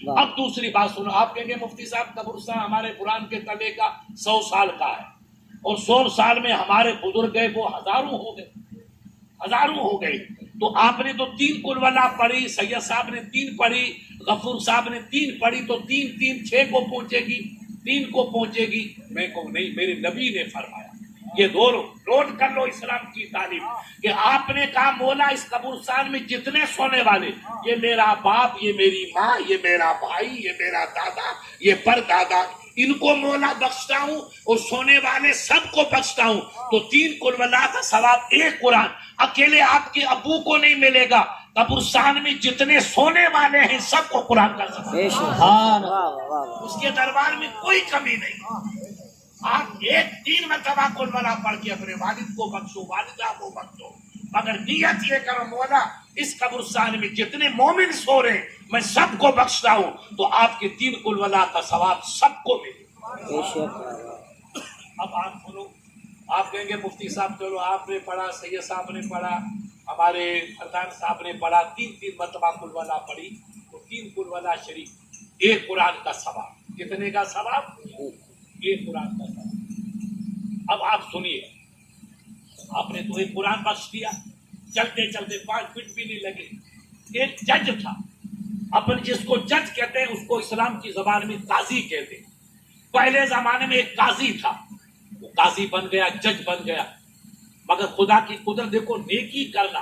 اب دوسری بات سنو، آپ کہیں گے مفتی صاحب قبرستان ہمارے قرآن کے تلے کا 100 سال کا ہے، اور 100 سال میں ہمارے بزرگ گئے وہ ہزاروں ہو گئے، تو آپ نے تو 3 قل واللہ پڑھی، سید صاحب نے 3 پڑھی، غفور صاحب نے 3 پڑھی، تو 3 6 کو پہنچے گی، 3 کو پہنچے گی؟ میں کہوں نہیں، میرے نبی نے فرمایا، یہ دونوں نوٹ کر لو اسلام کی تعلیم، کہ آپ نے کہا مولا اس قبرستان میں جتنے سونے والے، یہ میرا باپ، یہ میری ماں، یہ میرا بھائی، یہ میرا دادا، یہ پردادا، ان کو مولا بخشتا ہوں، اور سونے والے سب کو بخشتا ہوں، تو 3 قل واللہ کا ثواب 1 قرآن اکیلے آپ کے ابو کو نہیں ملے گا، قبرستان میں جتنے سونے والے ہیں سب کو قرآن کا ثواب، اس کے دربار میں کوئی کمی نہیں۔ آپ 3 مرتبہ قل واللہ پڑھ کے اپنے والد کو بخشو، والدہ کو بخشو، مگر نیت یہ کرو مولا اس قبرستان میں جتنے مومن سو رہے ہیں میں سب کو بخشتا ہوں، تو آپ کے 3 قل واللہ کا ثواب سب کو ملے۔ اب آپ سنو، آپ کہیں گے مفتی صاحب چلو آپ نے پڑھا، سید صاحب نے پڑھا، ہمارے فردان صاحب نے پڑھا، 3 مرتبہ قل واللہ پڑھی، تو 3 قل واللہ شریف 1 قرآن کا ثواب، کتنے کا ثواب؟ 1 قرآن کا ثواب۔ اب آپ سنیے، آپ نے تو 1 قرآن بخش دیا، چلتے چلتے 5 فٹ بھی نہیں لگے، ایک جج تھا، اپن جس کو جج کہتے ہیں اس کو اسلام کی زبان میں قاضی کہتے ہیں، پہلے زمانے میں ایک قاضی تھا، وہ قاضی بن گیا، جج بن گیا، مگر خدا کی قدرت دیکھو، نیکی کرنا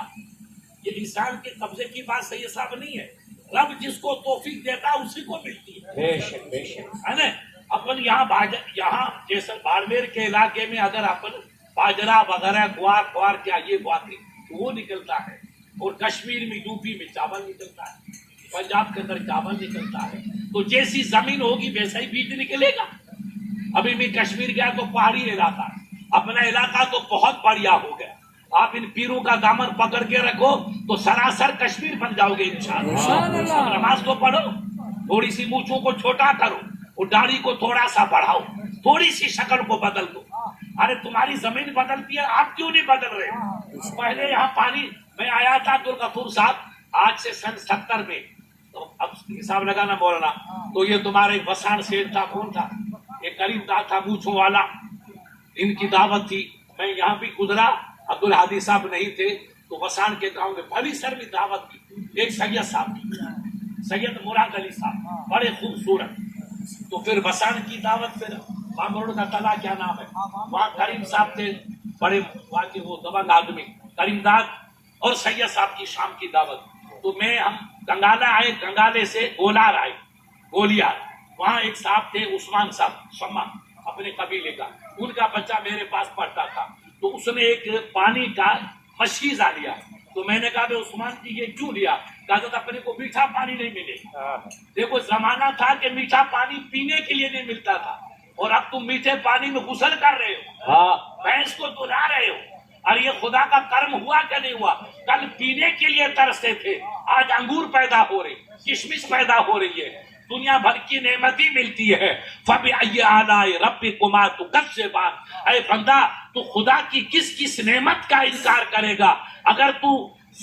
یہ انسان کے قبضے کی بات سید صاحب نہیں ہے، رب جس کو توفیق دیتا ہے اسی کو ملتی ہے، بے شک بے شک، ہے نا؟ اپن یہاں جیسے باڑمیر کے علاقے میں اگر اپن باجرا وغیرہ گوار کیا یہ باتیں وہ نکلتا ہے، اور کشمیر میں یوپی میں چاول نکلتا ہے، پنجاب کے اندر چاول نکلتا ہے، تو جیسی زمین ہوگی ویسا ہی بیج نکلے گا۔ ابھی میں کشمیر گیا تو پہاڑی علاقہ، اپنا علاقہ تو بہت بڑھیا ہو گیا، آپ ان پیروں کا دامن پکڑ کے رکھو تو سراسر کشمیر بن جاؤ گے انشاءاللہ۔ اب نماز تو پڑھو، تھوڑی سی مونچھوں کو چھوٹا کرو اور داڑھی کو تھوڑا سا بڑھاؤ، تھوڑی سی شکل کو بدل دو۔ ارے تمہاری زمین بدلتی ہے، آپ کیوں نہیں بدل رہے؟ پہلے یہاں پانی، میں آیا تھا عبدالغفور صاحب آج سے سن 70 میں، تو اب حساب لگانا مولانا، تو یہ تمہارے وسان سیٹ تھا، کون تھا؟ ایک کریم دار تھا مونچھوں والا، ان کی دعوت تھی، میں یہاں بھی گزرا، عبدالحادی صاحب نہیں تھے، تو وسان کے گاؤں میں بڑی سر میں دعوت کی، ایک سید صاحب کی، سید مراد علی صاحب، بڑے خوبصورت، تو پھر وسان کی دعوت، پھر مامروڑ کا تلا کیا نام ہے، وہاں کریم صاحب تھے، بڑے وہاں کے وہ دبنگ آدمی، کریم داد، اور سید صاحب کی شام کی دعوت، تو ہم گنگالا آئے، گنگالے سے گولار آئے، گولیار، وہاں ایک صاحب تھے عثمان صاحب شمع، اپنے قبیلے کا، ان کا بچہ میرے پاس پڑھتا تھا، تو اس نے ایک پانی کا مشکیزہ لیا، تو میں نے کہا بے عثمان جی یہ کیوں لیا؟ کہا اپنے کو میٹھا پانی نہیں ملے، دیکھو زمانہ تھا کہ میٹھا پانی پینے کے لیے نہیں ملتا تھا، اور اب تم میٹھے پانی میں غسل کر رہے ہو، بھینس کو دھلا رہے ہو، اور یہ خدا کا کرم ہوا کہ نہیں ہوا؟ کل پینے کے لیے ترستے تھے، آج انگور پیدا ہو رہی، کشمش پیدا ہو رہی ہے، دنیا بھر کی نعمت ہی ملتی ہے۔ فَبِأَيِّ آلَاءِ رَبِّكُمَا تُكَذِّبَانِ، اے بندہ تو خدا کی کس کس نعمت کا انکار کرے گا؟ اگر تو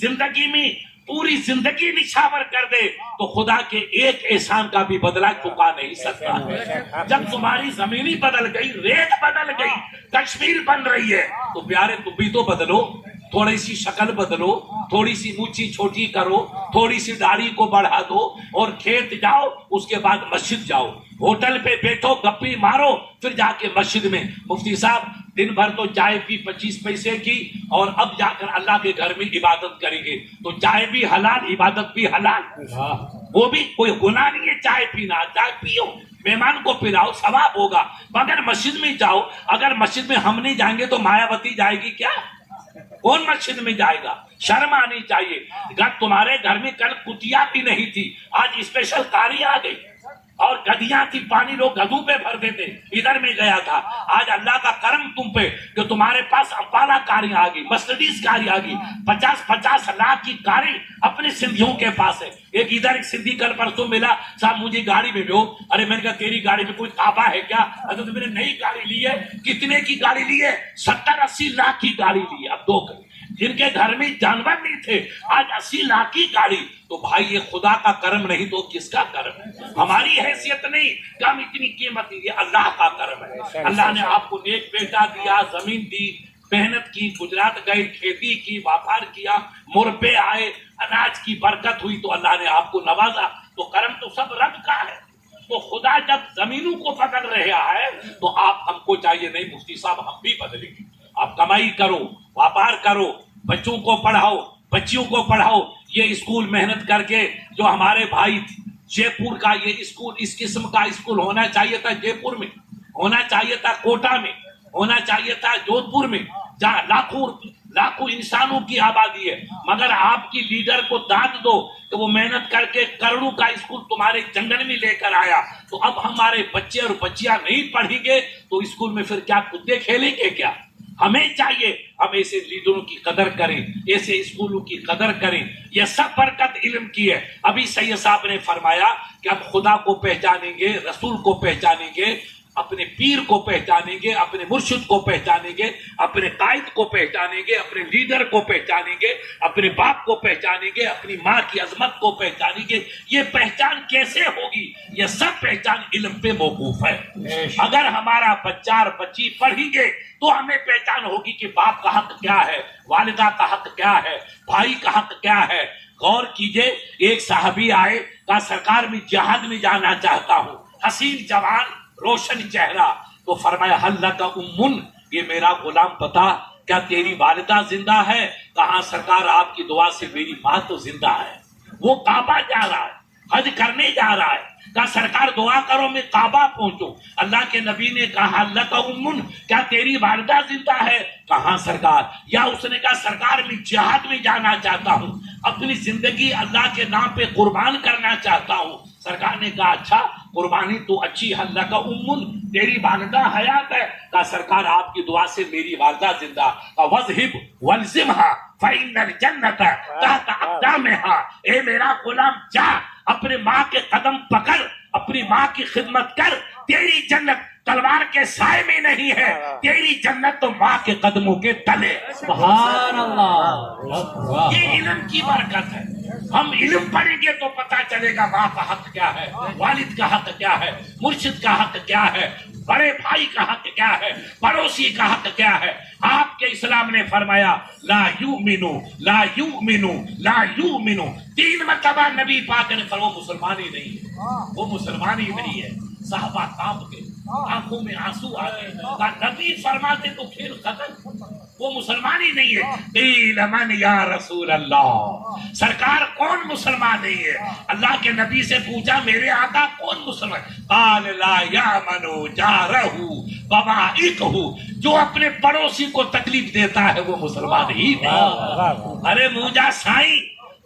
زندگی میں پوری زندگی نچھاور کر دے تو خدا کے ایک احسان کا بھی بدلہ چکا نہیں سکتا۔ جب تمہاری زمینی بدل گئی، ریت بدل گئی، کشمیر بن رہی ہے، تو پیارے تم بھی تو بدلو، تھوڑی سی شکل بدلو، تھوڑی سی مونچھی چھوٹی کرو، تھوڑی سی داڑھی کو بڑھا دو، اور کھیت جاؤ، اس کے بعد مسجد جاؤ، ہوٹل پہ بیٹھو گپی مارو، پھر جا کے مسجد میں مفتی صاحب دن بھر تو چائے پی 25 پیسے کی، اور اب جا کر اللہ کے گھر میں عبادت کریں گے، تو چائے بھی حلال، عبادت بھی حلال، وہ بھی کوئی گناہ نہیں ہے چائے پینا، چائے پیو، مہمان کو پلاؤ، ثواب ہوگا، مگر مسجد میں جاؤ، اگر مسجد میں ہم نہیں جائیں گے تو مایاوتی جائے گی کیا؟ کون مسجد میں جائے گا؟ شرم آنی چاہیے۔ اگر تمہارے گھر میں کل کٹیا بھی نہیں تھی، آج اسپیشل کاری آ گئی، اور گدیاں تھی، پانی لوگ گدھوں پہ بھرتے تھے، ادھر میں گیا تھا، آج اللہ کا کرم تم پہ کہ تمہارے پاس امپالا کاری آ گئی، مرسڈیز کاری آ گئی، 50 لاکھ کی کاری اپنے سندھیوں کے پاس ہے۔ ایک ادھر ایک سندھی کل پرسوں ملا، صاحب مجھے گاڑی میں دو، ارے میں نے کہا تیری گاڑی میں کوئی کعبہ ہے کیا؟ تو میں نے نئی گاڑی لی ہے، کتنے کی گاڑی لی ہے؟ 70-80 لاکھ کی گاڑی لی ہے۔ اب دو جن کے گھر میں جانور نہیں تھے، آج 80 لاکھ کی گاڑی، تو بھائی یہ خدا کا کرم نہیں تو کس کا کرم ہے؟ ہماری حیثیت نہیں کہ ہم اتنی قیمت دی، اللہ کا کرم ہے۔ اللہ نے آپ کو نیک بیٹا دیا، زمین دی، محنت کی، گجرات گئے، کھیتی کی، واپار کیا، مربے آئے، اناج کی برکت ہوئی تو اللہ نے آپ کو نوازا۔ تو کرم تو سب رب کا ہے۔ تو خدا جب زمینوں کو بدل رہا ہے تو آپ ہم کو چاہیے نہیں مفتی صاحب ہم بھی بدلیں گے۔ آپ کمائی کرو، واپار کرو، بچوں کو پڑھاؤ، بچیوں کو پڑھاؤ۔ یہ اسکول محنت کر کے جو ہمارے بھائی جے پور کا یہ اسکول، اس قسم کا اسکول ہونا چاہیے تھا جے پور میں، ہونا چاہیے تھا کوٹا میں، ہونا چاہیے تھا جودھ پور میں، جہاں لاکھوں انسانوں کی آبادی ہے، مگر آپ کی لیڈر کو داد دو کہ وہ محنت کر کے کروڑوں کا اسکول تمہارے جنگل میں لے کر آیا۔ تو اب ہمارے بچے اور بچیاں نہیں پڑھیں گے تو اسکول میں پھر کیا کتے کھیلیں گے کیا؟ ہمیں چاہیے ہم ایسے لیڈروں کی قدر کریں، ایسے اسکولوں کی قدر کریں۔ یہ سب برکت علم کی ہے۔ ابھی سید صاحب نے فرمایا کہ ہم خدا کو پہچانیں گے، رسول کو پہچانیں گے، اپنے پیر کو پہچانیں گے، اپنے مرشد کو پہچانیں گے، اپنے قائد کو پہچانیں گے، اپنے لیڈر کو پہچانیں گے، اپنے باپ کو پہچانیں گے، اپنی ماں کی عظمت کو پہچانیں گے۔ یہ پہچان کیسے ہوگی؟ یہ سب پہچان علم پہ موقوف ہے۔ اگر ہمارا بچہ اور بچی پڑھیں گے تو ہمیں پہچان ہوگی کہ باپ کا حق کیا ہے، والدہ کا حق کیا ہے، بھائی کا حق کیا ہے۔ غور کیجئے، ایک صحابی آئے، کہا سرکار میں جہاد میں جانا چاہتا ہوں، حسین جوان، روشن چہرہ۔ تو فرمایا حل لک امن، یہ میرا غلام بتا کیا تیری والدہ زندہ ہے؟ کہاں سرکار آپ کی دعا سے میری ماں تو زندہ ہے۔ وہ کعبہ جا رہا ہے، حج کرنے جا رہا ہے، کہا سرکار دعا کرو میں کعبہ پہنچوں۔ اللہ کے نبی نے کہا حل لک امن، کیا تیری والدہ زندہ ہے؟ کہاں سرکار؟ یا اس نے کہا سرکار میں جہاد میں جانا چاہتا ہوں، اپنی زندگی اللہ کے نام پہ قربان کرنا چاہتا ہوں۔ سرکار نے کہا اچھا قربانی تو اچھی، حل لک امن، تیری والدہ حیات ہے؟ کہا سرکار آپ کی دعا سے میری والدہ زندہ۔ وَذْهِبْ وَالْزِمْهَا فَإِنَّ الْجَنَّةَ تَحْتَ أَقْدَامِهَا، اے میرا غلام جا اپنے ماں کے قدم پکڑ، اپنی ماں کی خدمت کر، تیری جنت تلوار کے سائے میں نہیں ہے، تیری جنت تو ماں کے قدموں کے تلے۔ سبحان اللہ۔ یہ علم کی برکت ہے۔ ہم علم پڑھیں گے تو پتہ چلے گا ماں کا حق کیا ہے، والد کا حق کیا ہے، مرشد کا حق کیا ہے، بڑے بھائی کا حق کیا ہے، پڑوسی کا حق کیا ہے۔ آپ کے اسلام نے فرمایا لا یؤمنو لا یؤمنو لا یؤمنو، 3 مرتبہ نبی پاک نے فرمایا وہ مسلمان ہی نہیں ہے، وہ مسلمان ہی نہیں ہے۔ صحابہ کانپ گئے، آنکھوں میں آنسو آ گئے، کہا نبی فرماتے تو کھیل ختم، وہ مسلمان ہی نہیں ہے۔ قیل من یا رسول اللہ، سرکار کون مسلمان نہیں ہے؟ اللہ کے نبی سے پوچھا میرے آقا کون مسلمان؟ قال لا یامن جارہ بوائقہ، جو اپنے پڑوسی کو تکلیف دیتا ہے وہ مسلمان ہی نہیں۔ ارے موجا سائیں،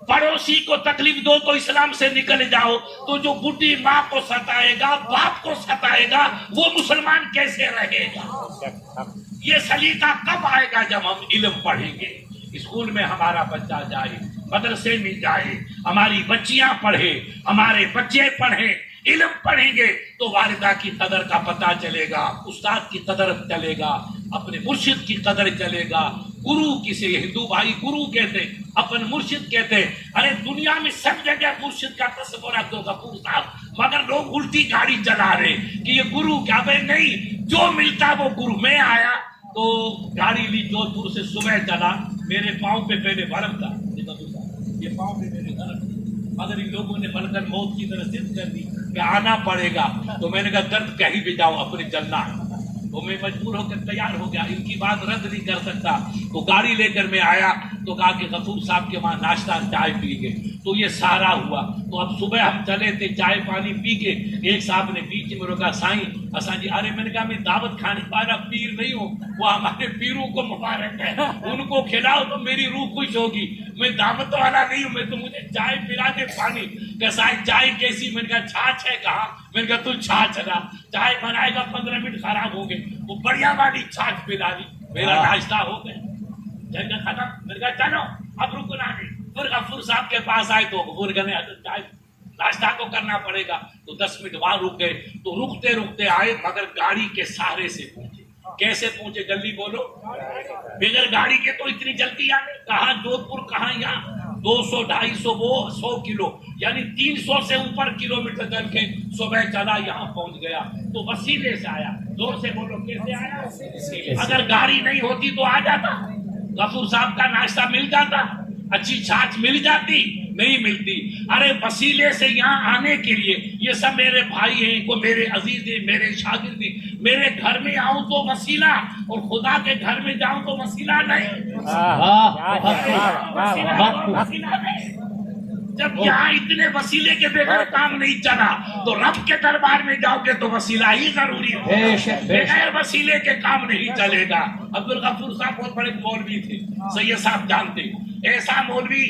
پڑوسی کو تکلیف دو تو اسلام سے نکل جاؤ، تو جو بڈھی ماں کو ستائے گا، باپ کو ستائے گا، وہ مسلمان کیسے رہے گا؟ یہ سلیقہ کب آئے گا؟ جب ہم علم پڑھیں گے، اسکول میں ہمارا بچہ جائے، مدرسے میں جائے، ہماری بچیاں پڑھے، ہمارے بچے پڑھیں، علم پڑھیں گے تو والدہ کی قدر کا پتہ چلے گا، استاد کی قدر چلے گا، اپنے مرشد کی قدر چلے گا۔ گرو کسے ہندو بھائی گرو کہتے، اپن مرشد کہتے۔ ارے دنیا میں سب جگہ مرشد کا تصور ہے تو غفور صاحب، مگر لوگ الٹی گاڑی چلا رہے کہ یہ گرو کیا؟ بھائی نہیں، جو ملتا وہ گرو۔ میں آیا تو گاڑی لی جودھ پور سے، صبح چلا، میرے پاؤں پہ پہلے برف تھا، یہ پاؤں پہ میرے برف تھا، مگر ان لوگوں نے بل کر موت کی طرح ضد کر دی کہ آنا پڑے گا۔ تو میں نے کہا درد کہیں بھی جاؤ اپنے چلنا ہے۔ تو میں مجبور ہو کر تیار ہو گیا، ان کی بات رد نہیں کر سکتا۔ تو گاڑی لے کر میں آیا تو کہا کہ غفور صاحب کے وہاں ناشتہ چائے پی گئے، تو یہ سارا ہوا۔ تو اب صبح ہم چلے تھے چائے پانی پی کے، ایک صاحب نے بیچ میں روکا، سائیں اساں جی، ارے میں نے کہا میں دعوت کھانے والا پیر نہیں ہوں، وہ ہمارے پیروں کو مبارک ہے، ان کو کھلاؤ تو میری روح خوش ہوگی، میں دعوت والا نہیں ہوں، میں تو مجھے چائے پلا دے پانی۔ کہ سائیں چائے کیسی؟ میں نے کہا چھاچھ ہے کہاں؟ میں نے کہا تو چھاچھ لا، چائے بنائے گا 15 منٹ خراب ہو گئے، وہ بڑھیا والی چھاچھ پلا دی، میرا ناشتہ ہو گیا، جگہ ختم۔ میں نے کہا چلو اب رکنا نہیں۔ پھر غفور صاحب کے پاس آئے تو غفور کہنے چائے ناشتہ تو کرنا پڑے گا، تو 10 منٹ وہاں رک گئے۔ تو رکتے رکتے آئے، مگر گاڑی کے سہارے سے پہنچے۔ کیسے پہنچے جلدی بولو؟ بغیر گاڑی کے تو اتنی جلدی آنے، کہاں جودھ پور، کہاں یہاں، 200-250 وہ 100 کلو یعنی 300 سے اوپر کلومیٹر چل کے صبح چلا یہاں پہنچ گیا تو وسیلے سے آیا. زور سے بولو کیسے آیا؟ اگر گاڑی نہیں ہوتی تو آ جاتا. غفور صاحب کا ناشتہ مل جاتا, اچھی چھاچھ مل جاتی, نہیں ملتی. ارے وسیلے سے یہاں آنے کے لیے یہ سب میرے بھائی ہیں, کو میرے عزیز ہیں, میرے شاگرد ہیں. میرے گھر میں آؤں تو وسیلہ, اور خدا کے گھر میں جاؤں تو وسیلہ نہیں. وسیلہ نہیں. جب یہاں اتنے وسیلے کے بغیر کام نہیں چلا تو رب کے دربار میں جاؤ گے تو وسیلہ ہی ضروری ہے. بغیر وسیلے کے کام نہیں چلے گا. عبدالغفور صاحب بہت بڑے مولوی تھے, سید صاحب جانتے. ایسا مولوی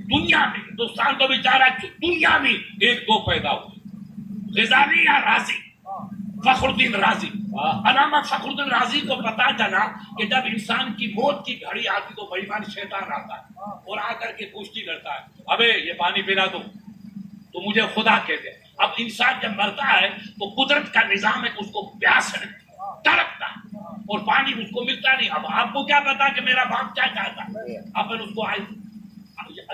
دنیا میں, ہندوستان تو بیچارہ دنیا میں ایک دو پیدا ہوئے, غزالی یا رازی, فخر الدین رازی. علامہ فخر الدین رازی کو پتا چلا کہ جب انسان کی موت کی گھڑی آتی تو بے ایمان شیطان آتا ہے اور آ کر کے پوچھتی کرتا ہے, ابے یہ پانی پلا دو تو مجھے خدا کہتے. اب انسان جب مرتا ہے تو قدرت کا نظام ہے کہ اس کو پیاس تڑپتا اور پانی اس کو ملتا نہیں. اب آپ کو کیا پتا کہ میرا باپ کیا چاہتا ہے؟ اپن اس کو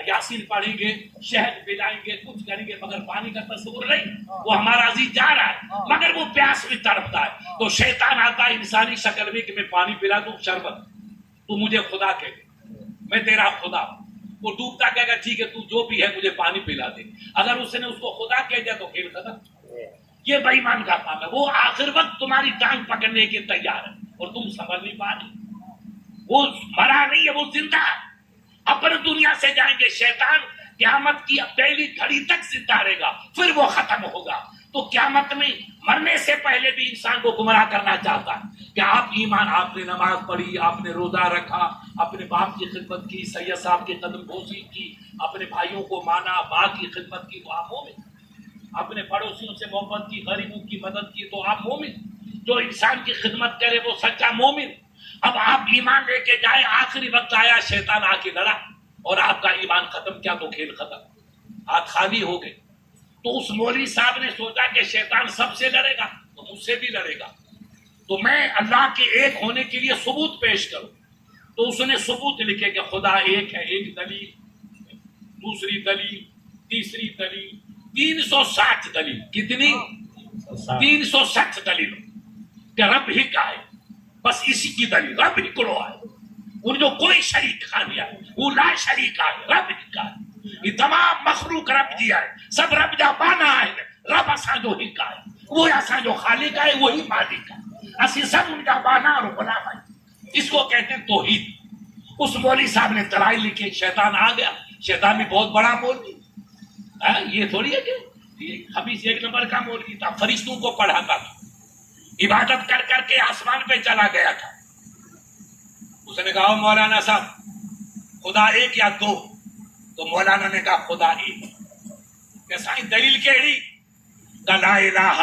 یاسین پڑھیں گے, شہد پلائیں گے, کچھ کریں گے, مگر پانی کا تصور نہیں. وہ ہمارا عزیز جا رہا ہے مگر وہ پیاس بھی تڑپتا ہے. تو شیطان آتا ہے انسانی شکل میں کہ میں پانی پلا دوں شربت, تو مجھے خدا کہے, میں تیرا خدا. وہ ڈوبتا کہے گا ٹھیک ہے تو جو بھی ہے مجھے پانی پلا دے. اگر اس نے اس کو خدا کہہ دیا تو کھیل ختم. یہ بے ایمان کا کام ہے. وہ آخر وقت تمہاری ٹانگ پکڑنے کے تیار ہے اور تم سمجھ نہیں پا رہی. وہ مرا نہیں ہے, وہ زندہ ہے. اپنے دنیا سے جائیں گے. شیطان قیامت کی پہلی گھڑی تک زندہ رہے گا, پھر وہ ختم ہوگا. تو قیامت میں مرنے سے پہلے بھی انسان کو گمراہ کرنا چاہتا ہے کہ آپ ایمان, آپ نے نماز پڑھی, آپ نے روزہ رکھا, اپنے باپ کی خدمت کی, سید صاحب کے قدم بوسی کی, اپنے بھائیوں کو مانا, ماں کی خدمت کی, تو آپ مومن. اپنے پڑوسیوں سے محبت کی, غریبوں کی مدد کی, تو آپ مومن. جو انسان کی خدمت کرے وہ سچا مومن. اب آپ ایمان لے کے جائے, آخری وقت آیا, شیطان آ کے لڑا اور آپ کا ایمان ختم کیا تو کھیل ختم, ہاتھ خالی ہو گئے. تو اس مولوی صاحب نے سوچا کہ شیطان سب سے لڑے گا تو مجھ سے بھی لڑے گا, تو میں اللہ کے ایک ہونے کے لیے ثبوت پیش کروں. تو اس نے ثبوت لکھے کہ خدا ایک ہے. ایک دلیل, دوسری دلیل, تیسری دلیل, 360 دلیل. کتنی؟ 360 دلیل کہ رب ہی کا ہے. بس اسی کی دلیل, رب ہی کرو ہے. ان جو کوئی شریک خانیہ وہ لا شریک ہے, رب ہی کا ہے. یہ تمام مخلوق رب دیا ہے, سب رب جا بانا ہے. رب اساں جو ہی کا ہے, وہ اساں جو خالق ہے وہی مالک ہے. اسی سب ان کا بانا اور غلام ہے. اس کو کہتے ہیں توحید. اس مولوی صاحب نے دلائل لکھے, شیطان آ گیا. شیطان بھی بہت بڑا مولوی, یہ تھوڑی ہے کہ حبیث ایک نمبر کا مولوی تھا, فرشتوں کو پڑھاتا تھا, عبادت کر کر کے آسمان پہ چلا گیا تھا. اس نے کہا مولانا صاحب خدا ایک یا دو؟ تو مولانا نے کہا خدا ایک. کیسا دلیل کہڑی؟ لا الہ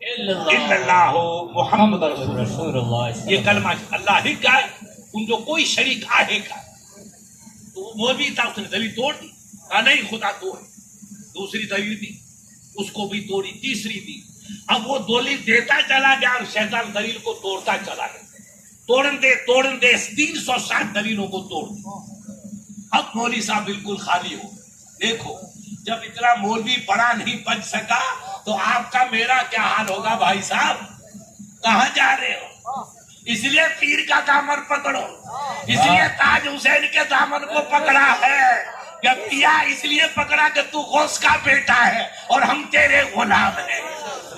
الا اللہ محمد رسول اللہ. یہ کلمہ اللہ ہی کا ہے, ان جو کوئی شریک آہے کا. تو وہ مولوی تھا, اس نے دلیل توڑ دی. کہا نہیں خدا دو ہے. دوسری دلیل دی, اس کو بھی توڑی. تیسری دی. اب وہ دلیل دیتا چلا گیا اور شیطان دلیل کو توڑتا چلا گیا. توڑن دے 360 دلیلوں کو توڑ دی. اب مولوی صاحب بالکل خالی ہو. دیکھو جب اتنا مولوی بڑا نہیں بچ سکا تو آپ کا میرا کیا حال ہوگا بھائی صاحب. کہاں جا رہے ہو؟ اس لیے پیر کا دامن پکڑو, اس لیے تاج حسین کے دامن کو پکڑا ہے. اس لیے پکڑا کہ تو غوث کا بیٹا ہے اور ہم تیرے غلام ہیں.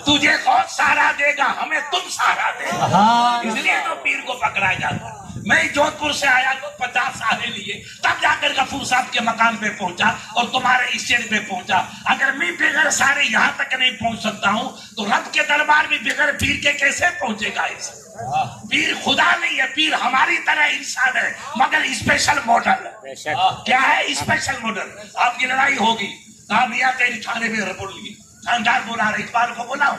تجھے غوث سہارا دے گا, ہمیں تم سہارا دے گا. اس لیے تو پیر کو پکڑا جاتا. میں جودھ پور سے آیا تو 50 سالے لیے, تب جا کر غفور صاحب کے مقام پہ پہنچا اور تمہارے اسٹیج پہ پہنچا. اگر میں بغیر سارے یہاں تک نہیں پہنچ سکتا ہوں تو رب کے دربار میں بغیر پیر کے کیسے پہنچے گا انسان؟ پیر خدا نہیں ہے, پیر ہماری طرح انسان ہے مگر اسپیشل ماڈل. کیا ہے اسپیشل ماڈل؟ آپ کی لڑائی ہوگی, کہا میاں تیری تھانے میں رپورٹ لی, شاندار بولا رہا, اقبال کو بلاؤ.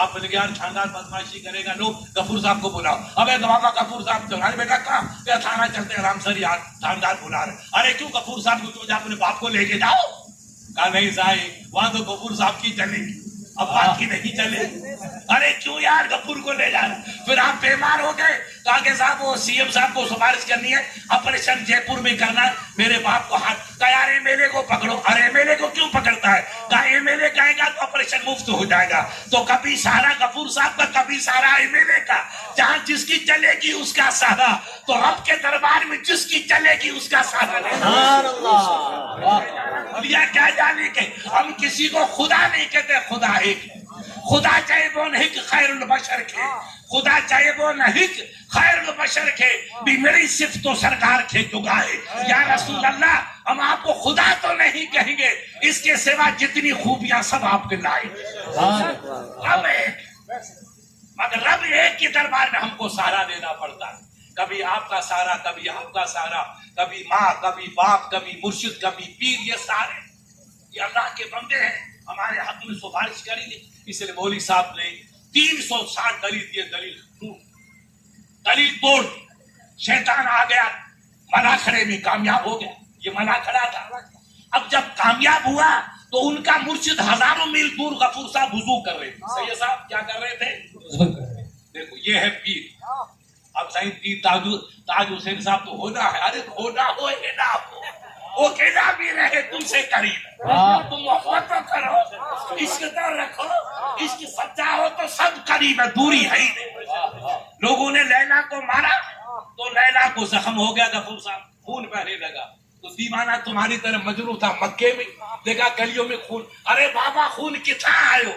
آپ نے کہا شاندار بدماشی کرے گا, لوگ غفور صاحب کو بلاؤ. ابے بابا غفور صاحب تمہارے بیٹا کہاں؟ کیا تھانہ چلتے آرام سر یار, شاندار بلا رہے. ارے کیوں غفور صاحب کو تم اپنے باپ کو لے کے جاؤ. کہا نہیں صاحب وہاں تو غفور صاحب کی چلے گی, اب بات کی نہیں چلے. ارے کیوں یار غفور کو لے جا رہے؟ پھر آپ بیمار ہو گئے. کہا کہ صاحب وہ سی ایم صاحب کو سفارش کرنی ہے, آپریشن جے پور میں کرنا ہے, میرے باپ کو ہاتھ. کہا یار ایم ایل اے کو پکڑو. ارے ایم ایل اے کو کیوں پکڑتا ہے؟ کہا ایم ایل اے کہے گا تو آپریشن مفت ہو جائے گا. تو کبھی سہارا غفور صاحب کا, کبھی سہارا ایم ایل اے کا, جہاں جس کی چلے گی اس کا سہارا. تو رب کے دربار میں جس کی چلے گی اس کا سہارا لیا. کیا جانے کے ہم کسی کو خدا نہیں کہتے, خدا ایک ہے. خدا چاہے وہ نہیں خیر البشر کے, خدا چاہے وہ نہیں خیر البشر کے, بھی میری صفت تو سرکار کے چکائے. یا رسول اللہ, ہم آپ کو خدا تو نہیں کہیں گے, اس کے سوا جتنی خوبیاں سب آپ کے لائے. رب ایک, مگر رب ایک کے دربار میں ہم کو سہارا دینا پڑتا ہے. کبھی آپ کا سہارا, کبھی آپ کا سہارا, کبھی ماں, کبھی باپ, کبھی مرشد, کبھی پیر. یہ سارے یہ اللہ کے بندے ہیں, ہمارے حق میں سفارش کریں گے. اس لیے مولوی صاحب نے 360 دلیل دیے, دلیل توڑ. شیطان آ گیا, منا کھڑے میں کامیاب ہو گیا. یہ منا کھڑا تھا. اب جب کامیاب ہوا تو ان کا مرشد ہزاروں میل دور غفور صاحب وضو کر رہے تھے. سید صاحب کیا کر رہے تھے؟ دیکھو یہ ہے پیر. اب صحیح پیر تاج حسین صاحب تو ہونا ہے. ارے ہونا ہو یا نہ ہو, وہ کہنا بھی رہے تم سے قریب. تم محبت تو کرو, عشق تو رکھو, عشق سچا ہو تو سب قریب ہے, دوری ہے ہی نہیں. لوگوں نے لیلا کو مارا تو لیلا کو زخم ہو گیا. غفور صاحب خون بہنے لگا تو دیوانہ تمہاری طرح مجروح تھا مکے میں, دیکھا گلیوں میں خون. ارے بابا خون کتنا آئے ہو؟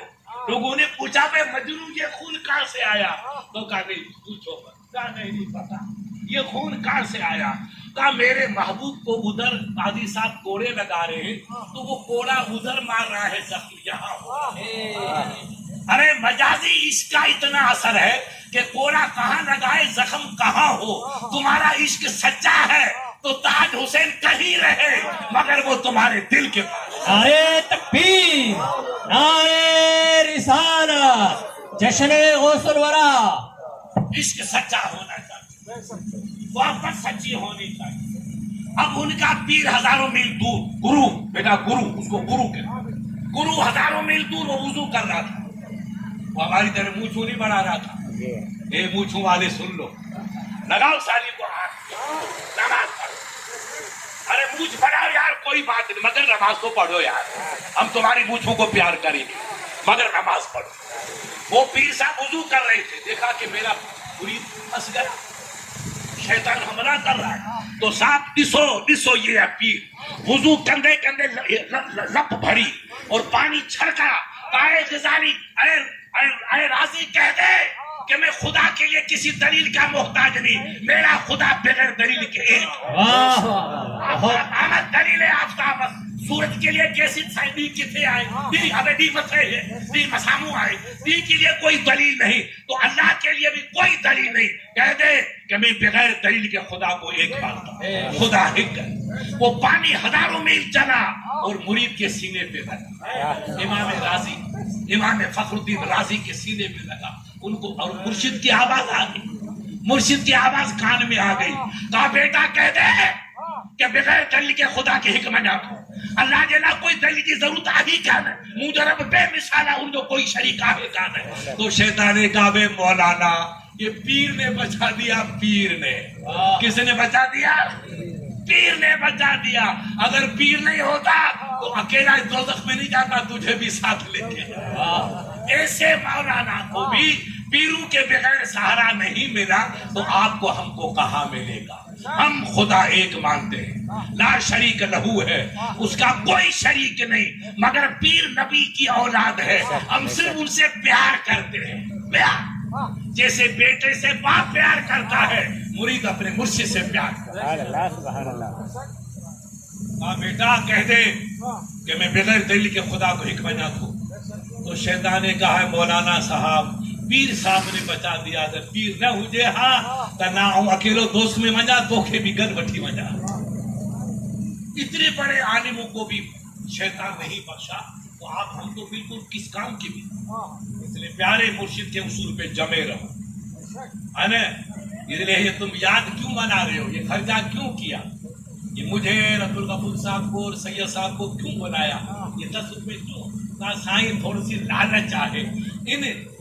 لوگوں نے پوچھا بھائی مجروح یہ خون کہاں سے آیا؟ تو کہا نہیں پوچھو, کہا نہیں پتا یہ خون کہاں سے آیا. کہا میرے محبوب کو ادھر قاضی صاحب کوڑے لگا رہے ہیں تو وہ کوڑا ادھر مار رہا ہے, زخم یہاں. ارے مجازی عشق کا اتنا اثر ہے کہ کوڑا کہاں لگائے زخم کہاں ہو. تمہارا عشق سچا ہے تو تاج حسین کہیں رہے مگر وہ تمہارے دل کے پاس. نعرے تکبیر, نعرے رسالت, جشن غوث الورا. عشق سچا ہونا چاہیے, محبت سچی ہونی چاہیے. اب ان کا پیر ہزاروں میل دور, گرو بیٹا گرو, اس کو گرو کہتے, گرو ہزاروں میل دور وہ وضو کر رہا تھا. وہ ہماری طرح منہ چھو نہیں بڑھا رہا تھا. اے منہ چھو والے سن لو, لگاؤ سالی کو ہاتھ, نماز پڑھو. ارے منہ بڑھاؤ یار, کوئی بات نہیں, مگر نماز تو پڑھو یار. ہم تمہاری منھوں کو پیار کریں گے مگر نماز پڑھو. وہ پیر صاحب وضو کر رہے تھے, دیکھا کہ میرا مرید پھنس گیا, شیطان حملہ کر رہا ہے. تو صاحب ڈسو یہ ہے پیر. وضو کندھے کندھے لپ بھری اور پانی چھڑکا. اے غزالی, اے راضی کہہ دے کہ میں خدا کے لیے کسی دلیل کا محتاج نہیں, میرا خدا بغیر دلیل کے ایک. آمد دلیل آفتاب سورج کے لیے کیسی دی کتنے آئے, دی ہمیں دی مسئلے ہے, دی مسامو آئے, دی کے لیے کوئی دلیل نہیں. تو اللہ کے لیے بھی کوئی دلیل نہیں. کہہ دے کہ میں بغیر دلیل کے خدا کو ایک مانتا ہوں, خدا ایک ہے. وہ پانی ہزاروں میل چلا اور مرید کے سینے پہ لگا. امام رازی, امام فخر الدین رازی کے سینے پہ لگا. ان کو اور مرشد کی آواز آ گئی, مرشد کی آواز کان میں آ گئی. کہا بیٹا کہہ دے کہ بغیر دلیل کے خدا کی حکمت نہ ہو. اللہ جلا کوئی دلیل کی ضرورت آگی کیا ہے, مجرب بے مثالہ ان کو کوئی شریک آگے کیا ہے. تو شیطان نے کہا بے مولانا, یہ پیر نے بچا دیا, پیر نے. کس نے بچا دیا؟ پیر نے بچا دیا. اگر پیر نہیں ہوتا تو اکیلا دوزخ میں نہیں جاتا, تجھے بھی ساتھ لے کے. ایسے مولانا کو بھی پیروں کے بغیر سہارا نہیں ملا تو آپ کو ہم کو کہاں ملے گا. ہم خدا ایک مانتے ہیں, لا شریک لہو ہے, اس کا کوئی شریک نہیں, مگر پیر نبی کی اولاد ہے. ہم صرف ان سے پیار کرتے ہیں, پیار جیسے بیٹے سے باپ پیار کرتا ہے, مرید اپنے مرشد سے پیار کرتا ہے. بیٹا کہہ دے کہ میں بغیر دلیل کے خدا کو حکمت نہ دوں. تو شیطان نے کہا ہے مولانا صاحب, پیر صاحب نے بچا دیا. اگر پیر نہ ہوجے ہاں تو نہ ہوں اکیلو دوست میں مجا, دوکھے بھی گن بٹھی مجا. اتنے بڑے عالموں کو بھی شیطان نہیں بخشا, تو آپ ہم تو بالکل کس کام کی بھی. اس لیے پیارے مرشد کے اصول پہ جمے رہو, ہے نا. اس لیے یہ تم یاد کیوں منا رہے ہو, یہ خرچہ کیوں کیا, یہ مجھے عبد الغفور صاحب کو اور سید صاحب کو کیوں بنایا, یہ 10 روپے کیوں. سائیں تھوڑی سی لالچ ہے, ان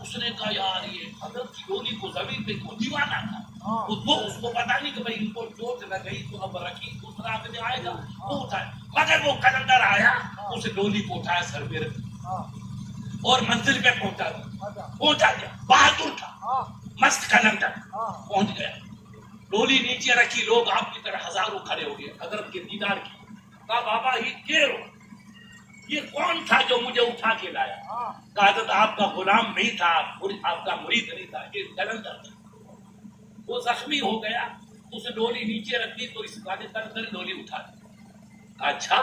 اس نے کہا یار یہ حضرت کی ڈولی کو زمین پہ کو دیوانا تھا، اس کو پتا نہیں کہ بھائی ان کو چوٹ نہ گئی تو اب رکھی دوسرا آدمی آئے گا وہ اٹھائے، مگر وہ قلندر آیا اس ڈولی کو اٹھایا سر پہ اور منزل پہ پہنچا گیا، بہادر تھا مست قلندر، پہنچ گیا، ڈولی نیچے رکھی، لوگ آپ کی طرح ہزاروں کھڑے ہو گئے حضرت کے دیدار کی، کہا بابا یہ کون تھا جو مجھے اٹھا کے لایا؟ کہا حضرت آپ کا غلام نہیں تھا، آپ کا مرید نہیں تھا، یہ قلندر تھا، وہ زخمی ہو گیا، اسے ڈولی نیچے رکھ دی تو اس قلندر ڈولی اٹھا دی۔ اچھا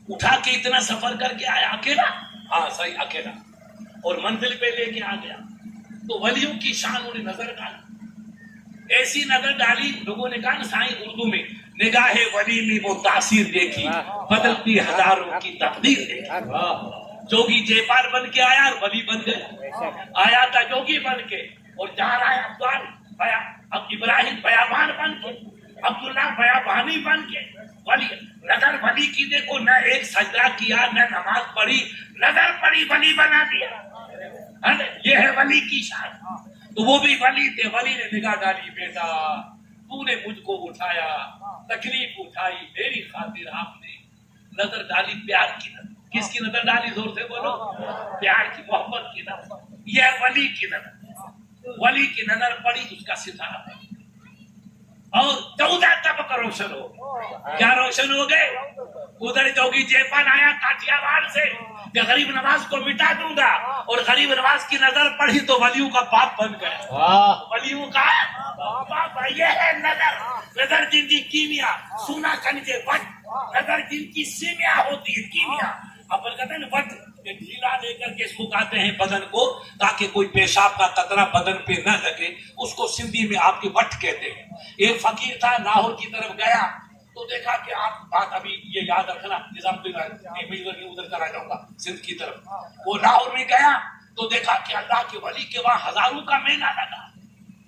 اٹھا کے اتنا سفر کر کے آیا اکیلا؟ ہاں صحیح اکیلا، اور منزل پہ لے کے آ گیا تو ولیوں کی شان انہیں نظر ڈالی، ایسی نظر ڈالی لوگوں نے کہا سائیں اردو میں نگاہ ولی میں وہ تاثیر دیکھی، بدلتی ہزاروں کی تقدیر دیکھی۔ جوگی جیپال بن کے آیا اور ولی بن گیا، آیا تھا جوگی بن کے اور جا رہا ہے اب ابراہیم بیابان بن کے، عبداللہ بیابانی بن کے ولی۔ نظر ولی کی دیکھو، نہ ایک سجدہ کیا نہ نماز پڑھی، نظر پڑی ولی بنا دیا، یہ ہے ولی کی شان۔ تو وہ بھی ولی تھے، ولی نے نگاہ ڈالی، بیٹا تو نے مجھ کو اٹھایا، تکلیف اٹھائی، میری خاطر آپ نے نظر ڈالی، پیار کی نظر۔ کس کی نظر ڈالی؟ زور سے بولو، پیار کی، محبت کی نظر، یہ ولی کی نظر۔ ولی کی نظر پڑی، اس کا ستارہ اور 14 طبقہ روشن ہو، کیا روشن ہو گئے؟ ادھر جوگی جیپان آیا کاٹیا وار سے کہ غریب نواز کو مٹا دوں گا، اور غریب نواز کی نظر پڑی تو ولیوں کا باپ بن گیا، ولیوں کا باپ۔ یہ ہے نظر جن کی کیمیا، سونا کنجے وٹ، نظر جن کی سیمیا ہوتی ہے، کیمیا۔ اپن کہتے ہیں نا وٹ، ڈھیلا دے کر کے سکھاتے ہیں بدن کو تاکہ کوئی پیشاب کا قطرہ بدن پہ نہ لگے، اس کو سندھی میں آپ کی وٹ کہتے ہیں۔ ایک فقیر تھا، لاہور کی طرف گیا تو دیکھا کہ آپ بات ابھی یہ یاد رکھنا، نظام ادھر کرا جاؤں گا سندھ کی طرف، وہ لاہور میں گیا تو دیکھا کہ اللہ کے ولی کے وہاں ہزاروں کا میلہ لگا،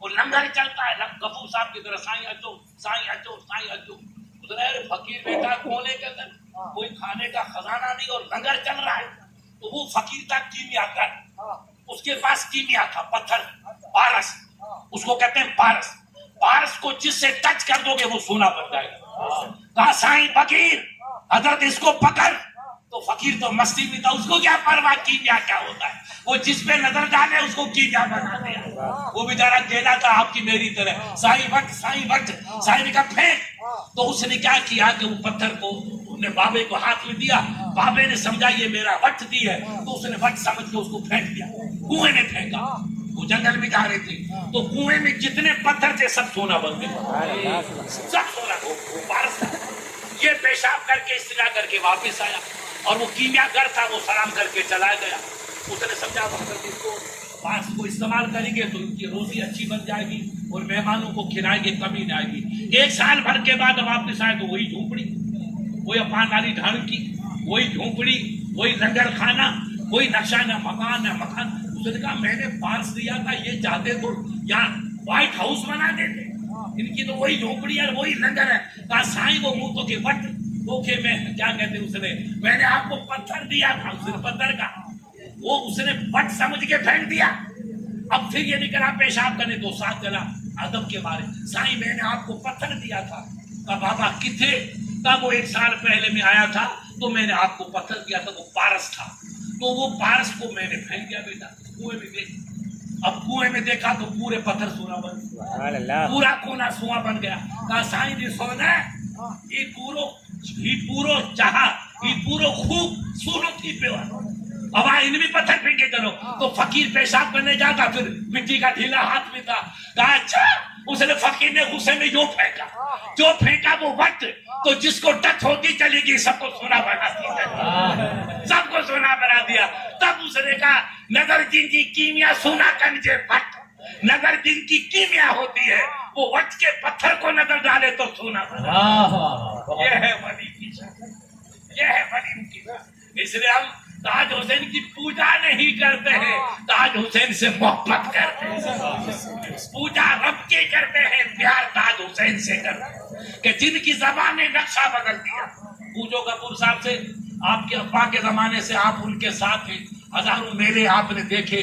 وہ لنگر چلتا ہے، غفور صاحب کی طرح سائیں اچو سائیں اچو سائیں اچو۔ ارے فقیر بیٹا کونے کے اندر کوئی کھانے کا خزانہ نہیں اور لنگر چل رہا ہے، تو وہ فقیر تھا کیمیا گر، اس کے پاس کیمیا تھا، پتھر پارس، اس کو کہتے ہیں پارس، پارس کو جس سے ٹچ کر دو گے وہ سونا بن جائے گا۔ کہا سائیں فقیر حضرت اس کو پکڑ، تو فقیر تو مستی میں تھا، اس کو کیا پرواہ کیمیا کیا ہوتا ہے، وہ جس پہ نظر ڈالے اس کو کیمیا بنا دیا۔ وہ بیچارہ گیلا تھا آپ کی میری طرح، سائیں وٹ سائیں وٹ، سائیں نے کہا پھینک، تو اس نے کیا کیا کہ وہ پتھر کو نے بابے کو ہاتھ میں دیا، بابے نے سمجھا یہ میرا وٹ دی ہے تو اس نے وٹ سمجھ کے اس کو پھینک دیا، کنویں میں پھینکا۔ وہ جنگل میں جا رہے تھے تو کنویں میں جتنے پتھر تھے سب سونا بن گئے، سب سونا۔ پارس یہ پیشاب کر کے استنجا کر کے واپس آیا، اور وہ کیمیا گر تھا، وہ سلام کر کے چلا گیا۔ اس نے سمجھا اس کو پارس کو استعمال کریں گے تو ان کی روزی اچھی بن جائے گی اور مہمانوں کو کھلائیں گے، کمی نہ آئے گی۔ 1 سال بھر کے بعد واپس آئے تو وہی جھونپڑی، وہی پان والی ڈھانڈ کی، وہی جھونپڑی، وہی لنگر کھانا، وہی نقشہ نہ مکان نہ مکان۔ اس نے کہا میں نے پارس دیا تھا، یہ چاہتے تو یہاں وائٹ ہاؤس بنا دیتے، ان کی تو وہی جھونپڑی ہے وہی لنگر ہے۔ کہا سائیں وہ منہ تو کے وٹ دھوکے میں کیا کہتے اس نے، میں نے آپ کو پتھر دیا تھا، اس نے پتھر کا وہ اس نے وٹ سمجھ کے پھینک دیا۔ اب پھر یہ نکلا پیشاب کرنے تو ساتھ چلا ادب کے بارے، سائیں میں نے آپ کو پتھر دیا تھا۔ کہا بابا کتنے؟ کہا وہ 1 سال پہلے میں آیا تھا تو میں نے آپ کو پتھر دیا تھا، وہ پارس تھا، تو وہ پارس کو میں نے پھینک دیا بیٹا کنویں میں دیکھ۔ اب کنویں میں دیکھا تو پورے پتھر سونا بن گیا، پورا کونا سونا بن گیا۔ کہا سائیں جی سونا یہ پورو چاہا یہ پورو خوب سونو تھی پیوا، اب ان بھی پتھر پھینکے کرو۔ تو فقیر پیشاب کرنے جاتا، پھر مٹی کا ڈھیلا ہاتھ میں تھا، کہا اچھا۔ اس نے فقیر نے غصے میں جو پھینکا وہ وقت تو جس کو ٹچ ہوتی چلی گئی سب کو سونا بنا دیا، سب کو سونا بنا دیا۔ تب اس نے کہا نظر جن کی کیمیا سونا کنجے وٹ، نظر جن کی کیمیا ہوتی ہے وہ وٹ کے پتھر کو نظر ڈالے تو سونا بنا۔ یہ ہے ولی کی شان، یہ ہے ولی کی شان۔ اس لیے ہم تاج حسین کی پوجا نہیں کرتے ہیں، تاج حسین سے محبت کرتے ہیں، پوجا رب کی کرتے ہیں، پیار تاج حسین سے کرتے ہیں کہ جن کی زبان نے نقشہ بدل دیا۔ پوجو غفور صاحب سے آپ کے ابا کے زمانے سے آپ ان کے ساتھ ہیں، ہزاروں میلے آپ نے دیکھے،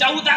14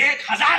1000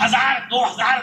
1000 2000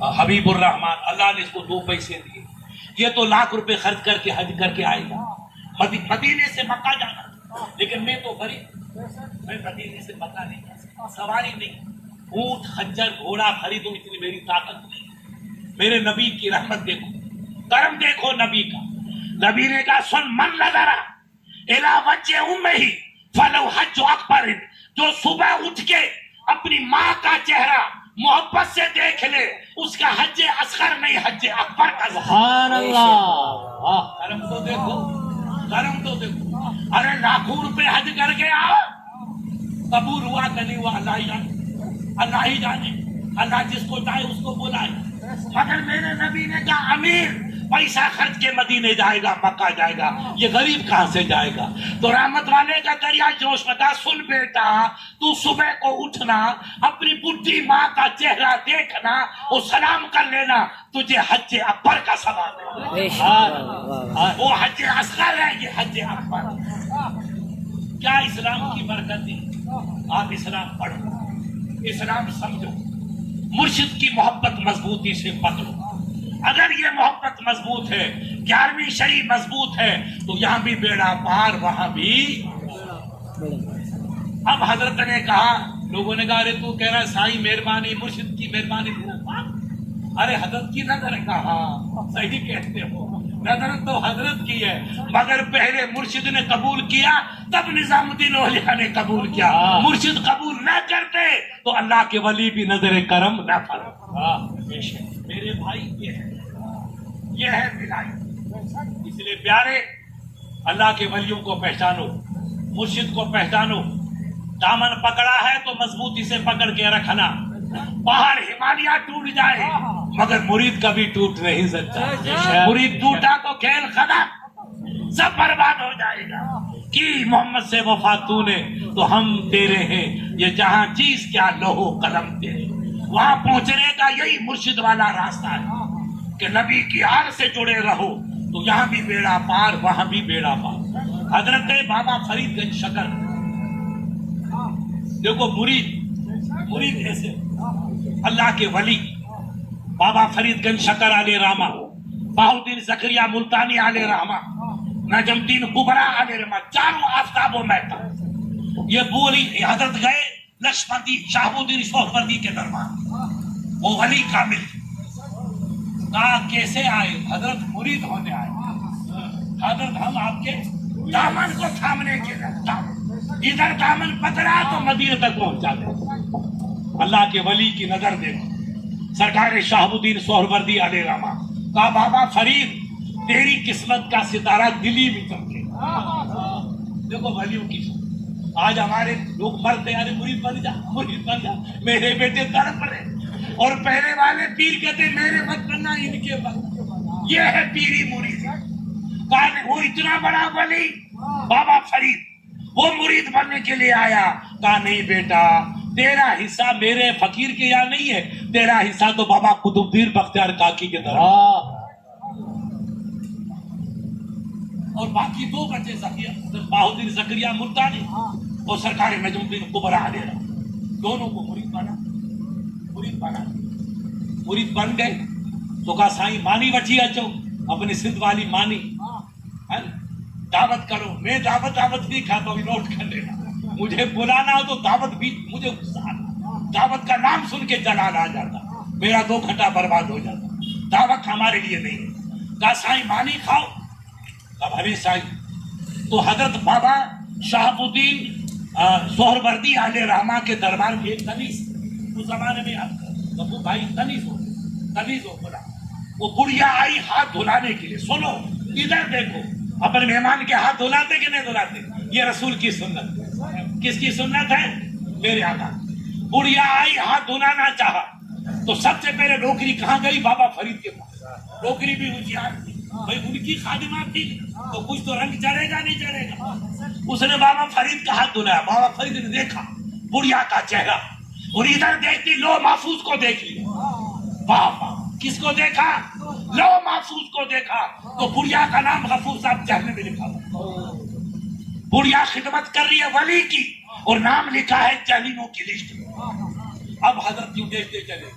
حبیب الرحمان، اللہ نے اس کو 2 پیسے دیے، یہ تو لاکھ روپے خرچ کر کے حج کر کے آئے گا، مدینے سے مکہ جانا، لیکن میں تو غریب، میں مدینے سے مکہ نہیں جا سکتا، سواری نہیں، اونٹ خنجر گھوڑا خریدوں اتنی میری طاقت نہیں۔ میرے نبی کی رحمت دیکھو، کرم دیکھو نبی کا، نبی نے کہا سن من لذرا الی وجہ امہ فلو حج اکبر، جو صبح اٹھ کے اپنی ماں کا چہرہ محبت سے دیکھ لے اس کا حج اصغر نہیں حج اکبر کا۔ سبحان اللہ، کرم تو دیکھو، کرم تو دیکھو، ارے لاکھوں روپے حج کر کے آؤ، قبول ہوا کہ نہیں ہوا اللہ ہی جانے، اللہ ہی جانے، اللہ جس کو چاہے اس کو بلائے، مگر میرے نبی نے کہا امیر پیسہ خرچ کے مدینے جائے گا، مکہ جائے گا، یہ غریب کہاں سے جائے گا؟ تو رحمت والے کا دریا جوش میں کہا سن بیٹا، تو صبح کو اٹھنا، اپنی بڈھی ماں کا چہرہ دیکھنا اور سلام کر لینا، تجھے حج اکبر کا ثواب ہے۔ وہ حج اصغر ہے، یہ حج اکبر۔ کیا اسلام کی برکت ہے؟ آپ اسلام پڑھو، اسلام سمجھو، مرشد کی محبت مضبوطی سے پکڑو۔ اگر یہ محبت مضبوط ہے، 11ویں شریع مضبوط ہے، تو یہاں بھی بیڑا پار، وہاں بھی۔ اب حضرت نے کہا، لوگوں نے کہا ارے تو کہہ رہا ہے سائیں مہربانی، مرشد کی مہربانی، ارے حضرت کی نظر ہے، کہا صحیح کہتے ہو، نظر تو حضرت کی ہے، مگر پہلے مرشد نے قبول کیا تب نظام الدین اولیاء نے قبول کیا، مرشد قبول نہ کرتے تو اللہ کے ولی بھی نظر کرم نہ فرماتے۔ میرے بھائی یہ ہے بلائی، اس لیے پیارے اللہ کے ولیوں کو پہچانو، مرشد کو پہچانو، دامن پکڑا ہے تو مضبوطی سے پکڑ کے رکھنا، پہاڑ ہمالیہ ٹوٹ جائے مگر مرید کبھی ٹوٹ نہیں سکتا، مرید ٹوٹا تو کھیل ختم، سب برباد ہو جائے گا۔ کی محمد سے وفا تو نے تو ہم تیرے ہیں، یہ جہاں چیز کیا لوہو قلم تیرے، وہاں پہنچنے کا یہی مرشد والا راستہ ہے کہ نبی کی آل سے جڑے رہو تو یہاں بھی بیڑا پار، وہاں بھی بیڑا پار۔ حضرت بابا فرید گنج شکر، دیکھو مرید ایسے اللہ کے ولی، بابا فرید گنج شکر علیہ رحمہ، بہاؤالدین زکریا ملتانی علیہ رحمہ، نجم الدین کبرا علیہ رحمہ، چاروں آفتابوں میں تھا۔ یہ بولی حضرت گئے لکشمندی شہاب الدین سہروردی کے دربار، وہ ولی کامل، کہا کیسے آئے؟ حضرت مرید ہونے آئے، حضرت ہم آپ کے دامن کو تھامنے کے لیے، ادھر دامن پکڑا تو مدینے تک پہنچا دے۔ اللہ کے ولی کی نظر دیکھو، سرکار شہاب الدین سہروردی علیہ رحمہ، کہا بابا فرید تیری قسمت کا ستارہ دلی میں چمکے۔ دیکھو ولیوں کی، آج ہمارے لوگ مرتے ہیں، مرید بن جا، مرید بن جا، میرے بیٹے تڑپ پڑے، اور پہلے والے پیر کہتے میرے مت بننا، ان کے مت۔ یہ ہے پیری مرید، کہا وہ اتنا بڑا ولی بابا فرید، وہ مرید بننے کے لیے آیا، کہا نہیں بیٹا تیرا حصہ میرے فقیر کے یہاں نہیں ہے، تیرا حصہ تو بابا قطب الدین بختیار کاکی کے طرف۔ اور باقی 2 بچے بہاؤالدین زکریا ملتانی اور سرکار نجم الدین کبرا علیہ رحمہ، دونوں کو مرید بنا، مرید بن گئے تو کہا سائیں مانی وٹھی اچو، اپنی سندھ والی مانی دعوت کرو۔ میں دعوت نہیں کھاتا ہوں، نوٹ کر لینا، مجھے بلانا ہو تو دعوت بھی، مجھے غصہ آتا، دعوت کا نام سن کے جلال آ جاتا، میرا 2 گھنٹہ برباد ہو جاتا، دعوت ہمارے لیے نہیں ہے۔ کہا سائیں مانی کھاؤ، اب ہمیں سائیں تو حضرت بابا شہاب الدین سہروردی علیہ رحمہ کے دربار میں ایک تمیز، اس زمانے میں ابو بھائی تمیز ہو بولا، وہ بڑھیا آئی ہاتھ دھلانے کے لیے، سنو ادھر دیکھو، اپنے مہمان کے ہاتھ دھلاتے کہ نہیں دھلاتے؟ یہ رسول کی سنت، کس کی سنت ہے؟ میرے آقا۔ بڑھیا آئی ہاتھ دھلانا چاہا تو سب سے پہلے نوکری کہاں گئی؟ بابا فرید کے پاس، نوکری بھی ہوشیار تھی بھائی، ان کی خادمات تھی تو کچھ تو رنگ چڑھے گا نہیں چڑھے گا۔ اس نے بابا فرید کا ہاتھ دھلایا، بابا فرید نے دیکھا بڑھیا کا چہرہ، اور ادھر دیکھتی لو محفوظ کو دیکھ لی، بابا کس کو دیکھا؟ لو محفوظ کو دیکھا تو بڑھیا کا نام غفور صاحب چہرے میں لکھا ہوا، بڑھیا خدمت کر رہی ہے ولی کی اور نام لکھا ہے جہلیموں کی لسٹ۔ اب حضرت کیوں دیکھتے چلے،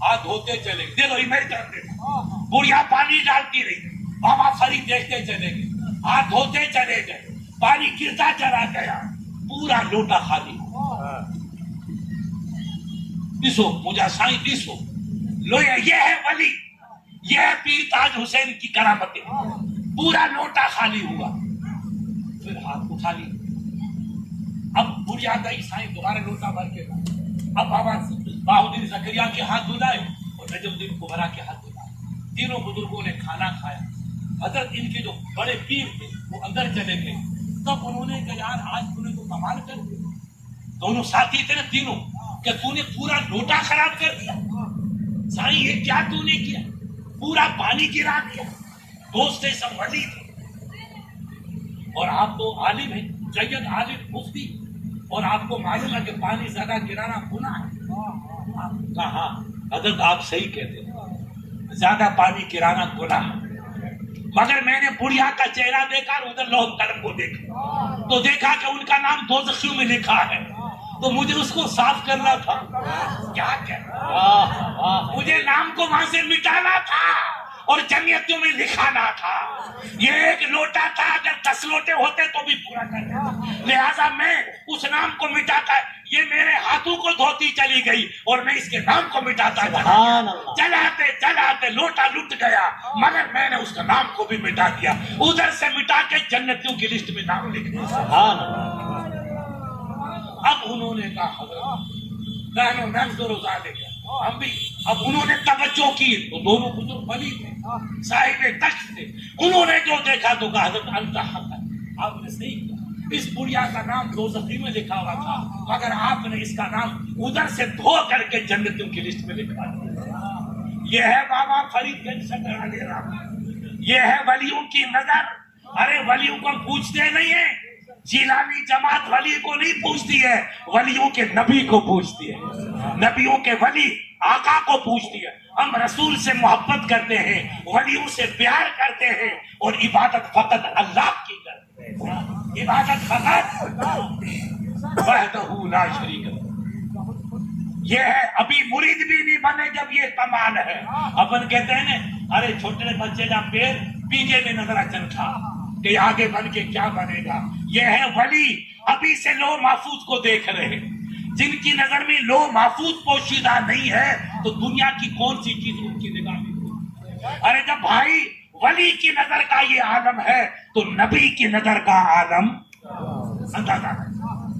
ہاتھ دھوتے چلے گئے. دیکھو یہ میری طرف دیکھو, بڑھیا پانی ڈالتی رہی, بابا فرید دیکھتے چلے گئے, ہاتھ دھوتے چلے گئے, پانی گرتا چلا گیا, پورا لوٹا خالی. دیسو مجھے سائیں دیسو لو, یہ ہے ولی, یہ ہے پیر تاج حسین کی کرامتیں. پورا لوٹا خالی ہوا, پھر ہاتھ اٹھا لی. اب بڑھیا گئی, سائیں دوبارہ لوٹا بھر کے لائی. اب بابا بہاؤالدین زکریا کے ہاتھ دھلائے اور نجم الدین کبرا کے ہاتھ دھلائے. تینوں بزرگوں نے کھانا کھایا. حضرت ان کے جو بڑے پیر تھے وہ اندر چلے گئے. تب انہوں نے کہا یار آج تم نے تو کمال کر دیا. دونوں ساتھی تھے نا تینوں, کہ تو نے پورا لوٹا خراب کر دیا. سائیں یہ کیا تو نے کیا, پورا پانی گرا دیا. دوست سب ولی تھے اور آپ تو عالم ہیں, سید عالم مفتی, اور آپ کو معلوم ہے کہ پانی زیادہ گرانا گناہ ہے. کہاں حضرت آپ صحیح کہتے ہیں, زیادہ پانی گرانا گناہ ہے. مگر میں نے بڑھیا کا چہرہ دیکھا اور ادھر لوہ قلم کو دیکھا تو دیکھا کہ ان کا نام دوزخیوں میں لکھا ہے. تو مجھے اس کو صاف کرنا تھا. کیا کہنا, مجھے نام کو وہاں سے مٹانا تھا اور جنتوں میں لکھانا تھا. یہ ایک لوٹا تھا, اگر 10 لوٹے ہوتے تو بھی پورا کرنا. لہذا میں اس نام کو مٹاتا, یہ میرے ہاتھوں کو دھوتی چلی گئی اور میں اس کے نام کو مٹاتا چلاتے چلاتے لوٹا لٹ گیا, مگر میں نے اس کا نام کو بھی مٹا دیا. ادھر سے مٹا کے جنتیوں کی لسٹ میں نام لکھ دیا. اب انہوں نے کہا حضرت نحن ننظر ذلک, ہم بھی. اب انہوں نے توجہ کی تو دونوں بزرگ ولی تھے, صاحب تخت تھے. انہوں نے جو دیکھا تو کہا حضرت انت حق, آپ نے صحیح کہا. اس بڑھیا کا نام دوزخی میں لکھا ہوا تھا, مگر آپ نے اس کا نام ادھر سے دھو کر کے جنتوں کی لسٹ میں لکھا دیا. یہ ہے بابا فرید گنج شکر علی رحمۃ, یہ ہے ولیوں کی نظر. ارے ولیوں کو پوچھتے نہیں ہیں, جیلانی جماعت ولی کو نہیں پوچھتی ہے, ولیوں کے نبی کو پوچھتی ہے. نبیوں کے ولی آقا کو پوچھتی ہے. ہم رسول سے محبت کرتے ہیں, ولیوں سے پیار کرتے ہیں, اور عبادت فقط اللہ کی کرتے ہیں. عبادت فقط وحدہ لا شریک لہ. یہ ہے, ابھی مرید بھی نہیں بنے جب یہ کمال ہے. اپن کہتے ہیں نا, ارے چھوٹے بچے کا پیر پیجے میں نظر اچن تھا کہ آگے بن کے کیا بنے گا. یہ ہے ولی, ابھی سے لو محفوظ کو دیکھ رہے ہیں. جن کی نظر میں لو محفوظ پوشیدہ نہیں ہے تو دنیا کی کون سی چیز ان کی نگاہ میں. ارے جب بھائی ولی کی نظر کا یہ عالم ہے تو نبی کی نظر کا عالم اندازہ ہے.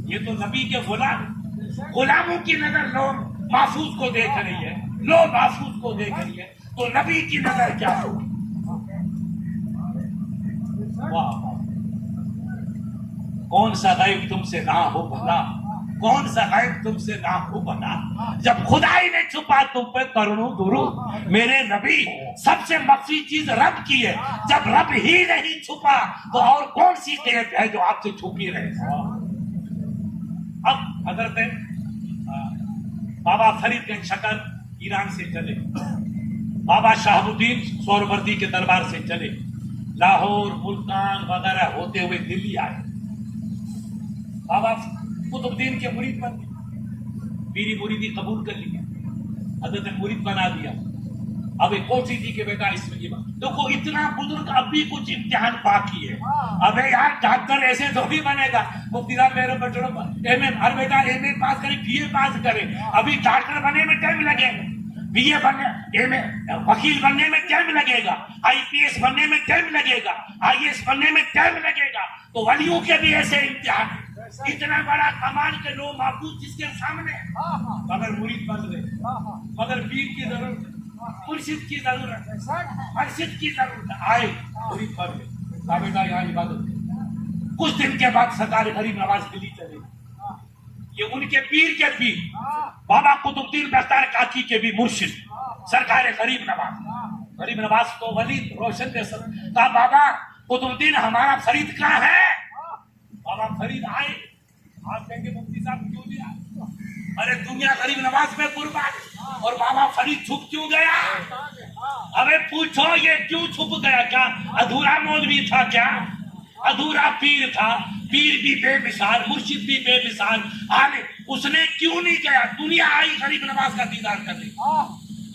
یہ تو نبی کے غلاموں کی نظر لو محفوظ کو دیکھ رہی ہے, لو محفوظ کو دیکھ رہی ہے, تو نبی کی نظر کیا ہوگی. کون سا غیب تم سے نہ ہو بھلا, کون سا غیب تم سے نہ ہو بنا. جب خدائی نے چھپا تم پہ کرنو درود, میرے نبی سب سے مخفی چیز رب کی ہے. جب رب ہی نہیں چھپا تو اور کون سی قید ہے جو آپ سے چھپی رہے. اب حضرت بابا فرید گنج شکر ایران سے چلے, بابا شہاب الدین سہروردی کے دربار سے چلے, لاہور ملتان وغیرہ ہوتے ہوئے دلی آئے. بابا قطب الدین کے مرید بن گئے, میری مریدی قبول کر لی, حضرت نے مرید بنا دیا. اب ایک کوشش تھی کہ بیٹا اس میں دیکھو اتنا بزرگ, اب بھی کچھ امتحان باقی ہے. ابے یار ڈاکٹر ایسے تو بھی بنے گا, مفتی صاحب میرے بچوں ایم اے, ہر بیٹا ایم اے پاس کرے, بی اے پاس کرے. ابھی ڈاکٹر بننے میں ٹائم لگے گا, بی اے بننے, ایم اے, وکیل بننے میں ٹائم لگے گا, آئی پی ایس بننے میں ٹائم لگے گا, آئی ایس بننے میں ٹائم لگے گا. تو ولیوں کے بھی ایسے امتحان ہیں. اتنا بڑا کمال کے لوگ محفوظ جس کے سامنے, مگر مرید بن گئے, مگر پیر کی ضرورت ہے, مرشد کی ضرورت ہے, مرشد کی ضرورت ہے. آئے مرید بن گئے, کہا بیٹا یہاں عبادت. کچھ دن کے بعد سرکار غریب نواز دلی چلے. یہ ان کے پیر کے پیر بابا قطب الدین بختیار کاکی کے بھی مرشد سرکار غریب نواز. غریب نواز تو ولی روشن دے سر. کہا بابا قطب الدین ہمارا فرید کہاں ہے. بابا فرید آئے, آپ کہیں گے مفتی صاحب کیوں نہیں آئے. ارے دنیا غریب نواز میں قربان, اور بابا فرید چھپ کیوں گیا. ارے پوچھو یہ کیوں چھپ گیا, کیا ادھورا مولوی تھا, کیا ادھورا پیر تھا. پیر بھی بے مثال, مرشد بھی بے مثال, اس نے کیوں نہیں گیا. دنیا آئی غریب نواز کا دیدار کرنے,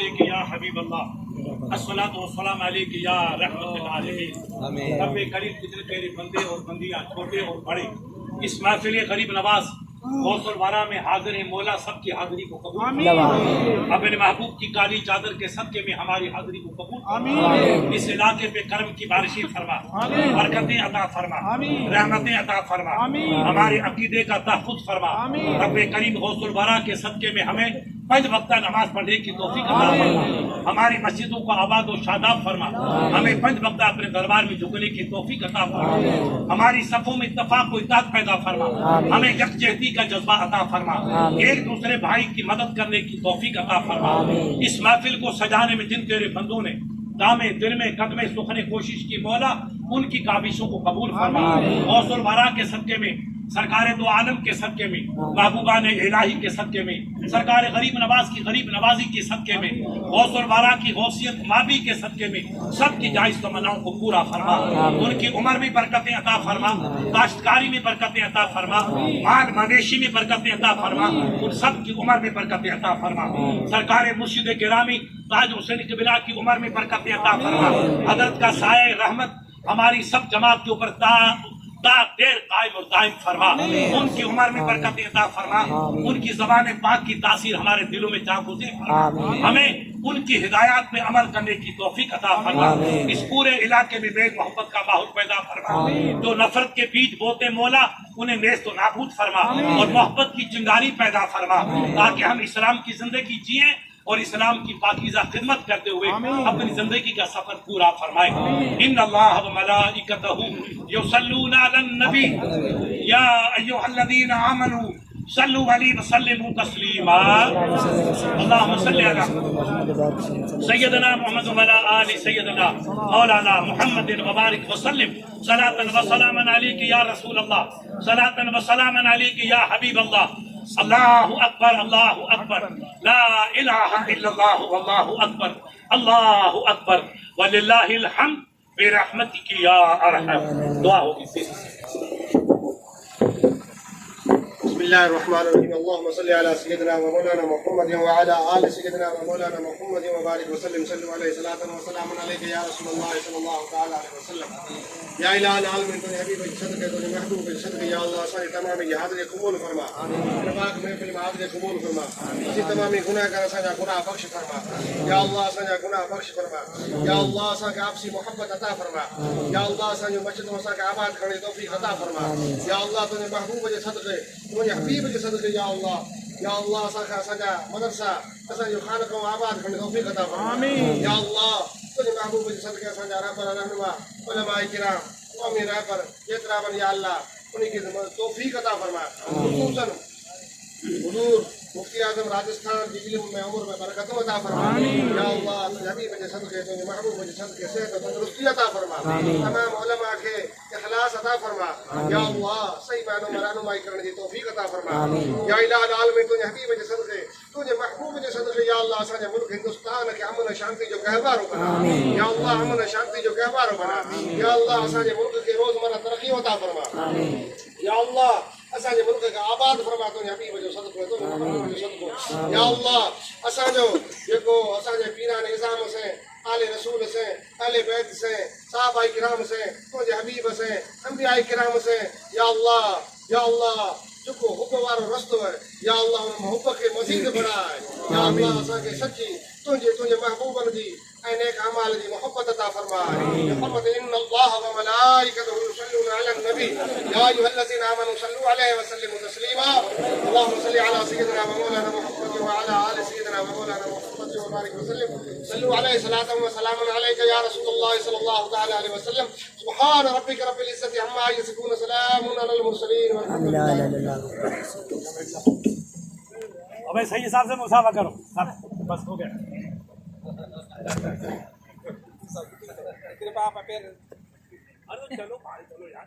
علیک یا حبیب اللہ، الصلاۃ والسلام علیک یا رحمت للعالمین۔ رب کریم کتنے پیارے بندے اور بندیاں چھوٹے اور بڑے اس محفل غریب نواز غوث الورا میں حاضر ہیں، مولا سب کی حاضری کو قبول فرما، اپنے محبوب کی کالی چادر کے صدقے میں ہماری حاضری کو قبول فرما، اس علاقے پہ کرم کی بارشیں فرما، برکتیں عطا فرما، رحمتیں عطا فرما، ہمارے عقیدے کا تحفظ فرما، رب کریم غوث الورا کے صدقے میں ہمیں 5 وقتہ نماز پڑھنے کی توفیق عطا فرما، ہماری مسجدوں کو آباد و شاداب فرما، ہمیں 5 وقتہ اپنے دربار میں جھکنے کی توفیق عطا فرما، ہماری صفوں میں اتفاق و اتحاد پیدا فرما، ہمیں یکجہتی کا جذبہ عطا فرما، ایک دوسرے بھائی کی مدد کرنے کی توفیق عطا فرما، اس محفل کو سجانے میں جن تیرے بندوں نے دامے دل میں قدمے سخنے کوشش کی، مولا ان کی کاوشوں کو قبول فرما، غوث الورا کے صدقے میں، سرکار دو عالم کے صدقے میں، محبوبان الہی کے صدقے میں، سرکار غریب نواز کی غریب نوازی کے صدقے میں، غوث الورا کی غوثیت مابی کے صدقے میں سب کی جائز تمناؤں کو پورا فرما، ان کی عمر میں برکتیں عطا فرما، کاشتکاری میں برکتیں عطا فرما، مال مویشی میں برکتیں عطا فرما، ان سب کی عمر میں برکتیں عطا فرما، سرکار مرشد گرامی تاج حسین قبلہ کی عمر میں برکتیں عطا فرما، حضرت کا سایہ رحمت ہماری سب جماعت کے اوپر دیر قائم اور دائم فرما، ان کی عمر میں برکت عطا فرما، ان کی زبان پاک کی تاثیر ہمارے دلوں میں جاگزین فرما، ہمیں ان کی ہدایات میں عمل کرنے کی توفیق عطا فرما، اس پورے علاقے میں میل محبت کا ماحول پیدا فرما، جو نفرت کے بیج بوتے مولا انہیں نیست و نابود فرما، اور محبت کی چنگاری پیدا فرما، تاکہ ہم اسلام کی زندگی جئیں اور اسلام کی پاکیزہ خدمت کرتے ہوئے اپنی زندگی کا سفر پورا فرمائے۔ ان اللہ و ملائکتہ یصلون علی النبی یا ایھا الذین آمنوا صلوا علیہ وسلموا تسلیما، اللہم صل علی سیدنا محمد وعلی آل سیدنا مولانا محمد وبارک وسلم صلاۃ و سلاما علیک یا رسول اللہ، صلاۃ و سلاما علیک یا حبیب اللہ۔ اللہ اکبر، اللہ اکبر، لا الہ الا اللہ واللہ اکبر، اللہ اکبر وللہ الحمد برحمتک یا ارحم۔ دعا ہوگی۔ بسم الله الرحمن الرحيم، اللهم صل على سيدنا ومولانا محمد وعلى آل سيدنا ومولانا محمد وبارك وسلم، صلوا عليه صلاة وسلام عليك يا رسول الله صلى الله تعالى عليه وسلم۔ یا الہ العالمین، تو حبیب کے صدقے، تو محبوب کے صدقے، یا اللہ ساری تمام یہ حاضری قبول فرما، پاک محفل میں حاضری قبول فرما، اسی تمامی گناہ کا سجا گناہ بخش فرما، یا اللہ سجا گناہ بخش فرما، یا اللہ سا کے آپسی محبت عطا فرما، یا اللہ سا جو مسجد مسا کے آباد کرنے توفیق عطا فرما، یا اللہ تو محبوب کے صدقے، تو حبیب کے صدقے، یا اللہ سا کا سجا مدرسہ اسا جو خانقاہ و آباد کرنے توفیق عطا فرما، یا اللہ تو محبوب کے صدقے سجا رب رہنما علماء کرام قومی رہبر احترام، یا اللہ انہیں کی توفیق عطا فرما، خصوصاً حضور مفتی اعظم راجستھان کی علم میں عمر میں برکت عطا فرما، یا اللہ حبیب کے صدقے، تو محبوب کے صدقے صحت و تندرستی عطا فرما، تمام علماء کے اخلاص عطا فرما، یا اللہ صحیح معنوں میں رہنمائی کرنے کی توفیق عطا فرما، یا الہ العالمین تو حبیب کے صدقے، تو محبوب کے صدقے، یا اللہ سارے ملک ہندوستان کے امن شانتی جو گہوارو بنا، یا اللہ امن شانتی جو گہوارو بنا، یا اللہ سارے ملک کے روزمرہ ترقی عطا فرما، یا اللہ اساں ملک کا آباد فرما، تو حبیب جو صدقے، تو محبوب جو صدقے، یا اللہ اساں جو اساں پیران نظام سے، آل رسول سے، اہل بیت سے، صحابہ کرام سے، تو حبیب سے، انبیاء کرام سے، یا اللہ جو کو حب وارو رستو ہے، یا اللہ ان محبت کے مزید بڑھائے، یا اللہ اساں کے سچی تجھے محبوبن دی اے نیک اعمال دی محبت عطا فرمائے، محمد ان اللہ و ملائکتہ یصلون علی النبی یا ایھا الذین آمنوا صلوا علیہ وسلموا تسلیما، اللهم صل علی سیدنا و مولانا محمد وعلی آل سیدنا و مولانا محمد وبارک وسلم، صلوا علیہ صلاۃ و سلام علیک یا رسول اللہ صلی اللہ تعالی علیہ وسلم، سبحان ربک رب العزۃ عما یصفون، سلام علی المرسلین والحمد للہ۔ ابھی صحیح حساب سے مسافہ کرو، بس ہو گیا۔ چلو چلو یار۔